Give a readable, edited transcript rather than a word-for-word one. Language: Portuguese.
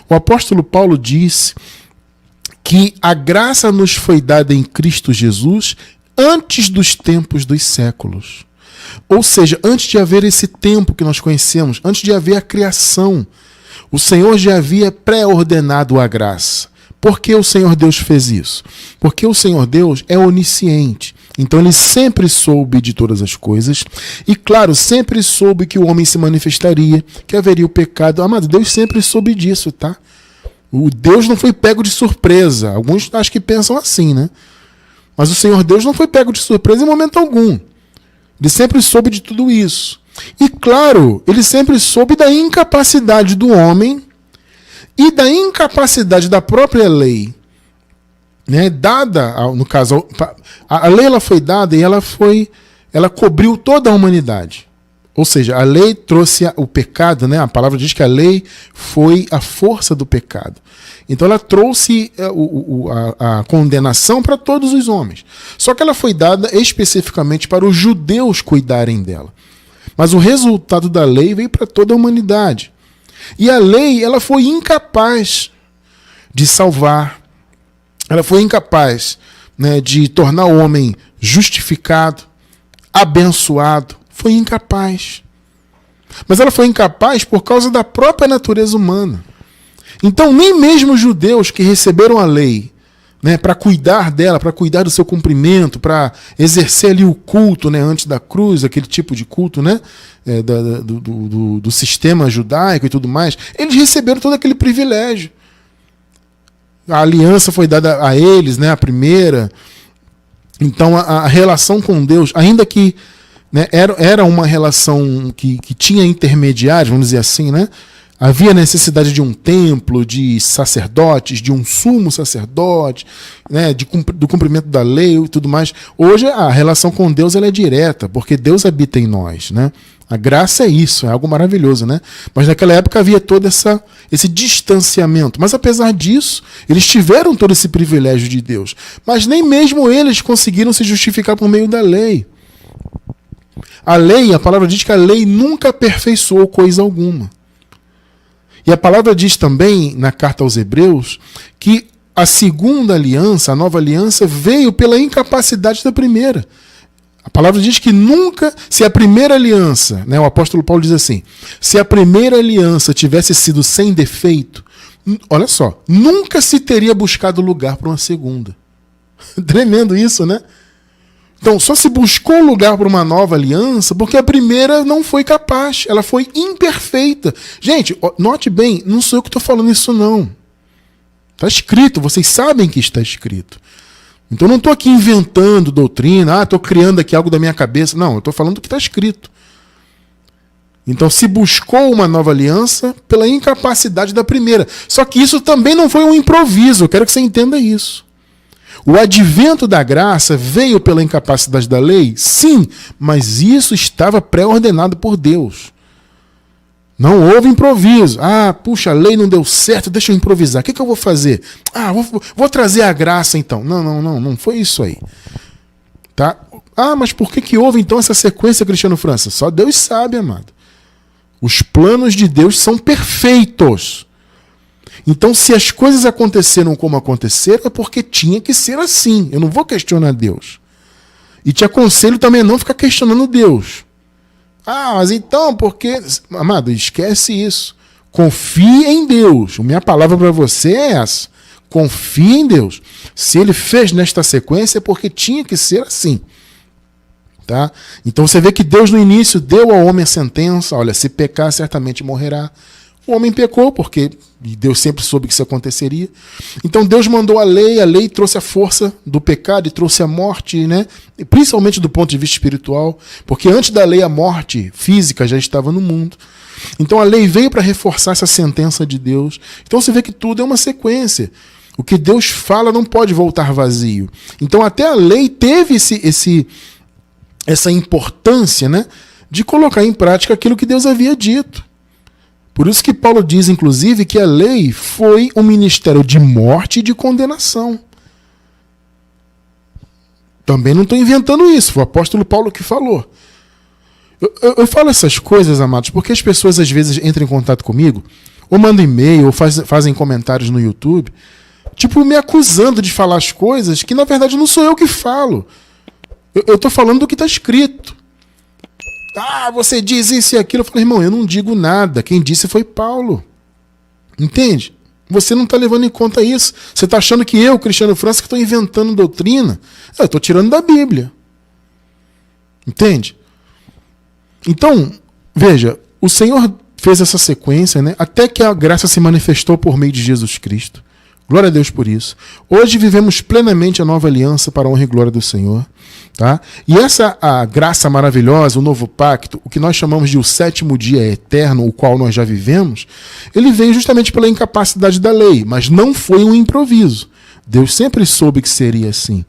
O apóstolo Paulo disse que a graça nos foi dada em Cristo Jesus antes dos tempos dos séculos. Ou seja, antes de haver esse tempo que nós conhecemos, antes de haver a criação, o Senhor já havia pré-ordenado a graça. Por que o Senhor Deus fez isso? Porque o Senhor Deus é onisciente. Então ele sempre soube de todas as coisas. E claro, sempre soube que o homem se manifestaria, que haveria o pecado. Amado, Deus sempre soube disso, tá? O Deus não foi pego de surpresa. Alguns acho que pensam assim, né? Mas o Senhor Deus não foi pego de surpresa em momento algum. Ele sempre soube de tudo isso. E claro, ele sempre soube da incapacidade do homem e da incapacidade da própria lei, né? Dada, no caso, a lei ela foi dada e ela cobriu toda a humanidade. Ou seja, a lei trouxe o pecado, né? A palavra diz que a lei foi a força do pecado. Então ela trouxe a condenação para todos os homens. Só que ela foi dada especificamente para os judeus cuidarem dela. Mas o resultado da lei veio para toda a humanidade. E a lei ela foi incapaz de salvar. Ela foi incapaz, né, de tornar o homem justificado, abençoado. Foi incapaz. Mas ela foi incapaz por causa da própria natureza humana. Então, nem mesmo os judeus que receberam a lei, né, para cuidar dela, para cuidar do seu cumprimento, para exercer ali o culto, né, antes da cruz, aquele tipo de culto, né, do sistema judaico e tudo mais, eles receberam todo aquele privilégio. A aliança foi dada a eles, né, a primeira. Então, a relação com Deus, ainda que, né, era uma relação que tinha intermediários, vamos dizer assim, né? Havia necessidade de um templo, de sacerdotes, de um sumo sacerdote, né, do cumprimento da lei e tudo mais. Hoje a relação com Deus ela é direta, porque Deus habita em nós, né? A graça é isso, é algo maravilhoso, né? Mas naquela época havia todo esse distanciamento. Mas apesar disso, eles tiveram todo esse privilégio de Deus. Mas nem mesmo eles conseguiram se justificar por meio da lei. A lei, a palavra diz que a lei nunca aperfeiçoou coisa alguma. E a palavra diz também, na carta aos Hebreus, que a segunda aliança, a nova aliança, veio pela incapacidade da primeira. A palavra diz que nunca, se a primeira aliança, né, o apóstolo Paulo diz assim, se a primeira aliança tivesse sido sem defeito, olha só, nunca se teria buscado lugar para uma segunda. Tremendo isso, né? Então, só se buscou lugar para uma nova aliança porque a primeira não foi capaz, ela foi imperfeita. Gente, note bem, não sou eu que estou falando isso não. Está escrito, vocês sabem que está escrito. Então, eu não estou aqui inventando doutrina, estou criando aqui algo da minha cabeça. Não, eu estou falando do que está escrito. Então, se buscou uma nova aliança pela incapacidade da primeira. Só que isso também não foi um improviso, eu quero que você entenda isso. O advento da graça veio pela incapacidade da lei? Sim, mas isso estava pré-ordenado por Deus. Não houve improviso. Puxa, a lei não deu certo, deixa eu improvisar. O que eu vou fazer? Vou trazer a graça então. Não foi isso aí. Tá? Mas por que houve então essa sequência, Cristiano França? Só Deus sabe, amado. Os planos de Deus são perfeitos. Então, se as coisas aconteceram como aconteceram, é porque tinha que ser assim. Eu não vou questionar Deus. E te aconselho também a não ficar questionando Deus. Mas então, porque... Amado, esquece isso. Confie em Deus. A minha palavra para você é essa. Confie em Deus. Se ele fez nesta sequência, é porque tinha que ser assim. Tá? Então, você vê que Deus no início deu ao homem a sentença. Olha, se pecar, certamente morrerá. O homem pecou porque Deus sempre soube que isso aconteceria. Então Deus mandou a lei trouxe a força do pecado e trouxe a morte, né? E principalmente do ponto de vista espiritual, porque antes da lei a morte física já estava no mundo. Então a lei veio para reforçar essa sentença de Deus. Então você vê que tudo é uma sequência. O que Deus fala não pode voltar vazio. Então até a lei teve essa importância, né, de colocar em prática aquilo que Deus havia dito. Por isso que Paulo diz, inclusive, que a lei foi um ministério de morte e de condenação. Também não estou inventando isso, foi o apóstolo Paulo que falou. Eu falo essas coisas, amados, porque as pessoas às vezes entram em contato comigo, ou mandam e-mail, ou fazem comentários no YouTube, tipo, me acusando de falar as coisas que, na verdade, não sou eu que falo. Eu estou falando do que está escrito. Ah, você diz isso e aquilo. Eu falei, irmão, eu não digo nada. Quem disse foi Paulo. Entende? Você não está levando em conta isso. Você está achando que eu, Cristiano França, que estou inventando doutrina. Eu estou tirando da Bíblia. Entende? Então, veja, o Senhor fez essa sequência, né, até que a graça se manifestou por meio de Jesus Cristo. Glória a Deus por isso. Hoje vivemos plenamente a nova aliança para a honra e glória do Senhor. Tá? E a graça maravilhosa, o novo pacto, o que nós chamamos de o sétimo dia eterno, o qual nós já vivemos, ele veio justamente pela incapacidade da lei, mas não foi um improviso. Deus sempre soube que seria assim.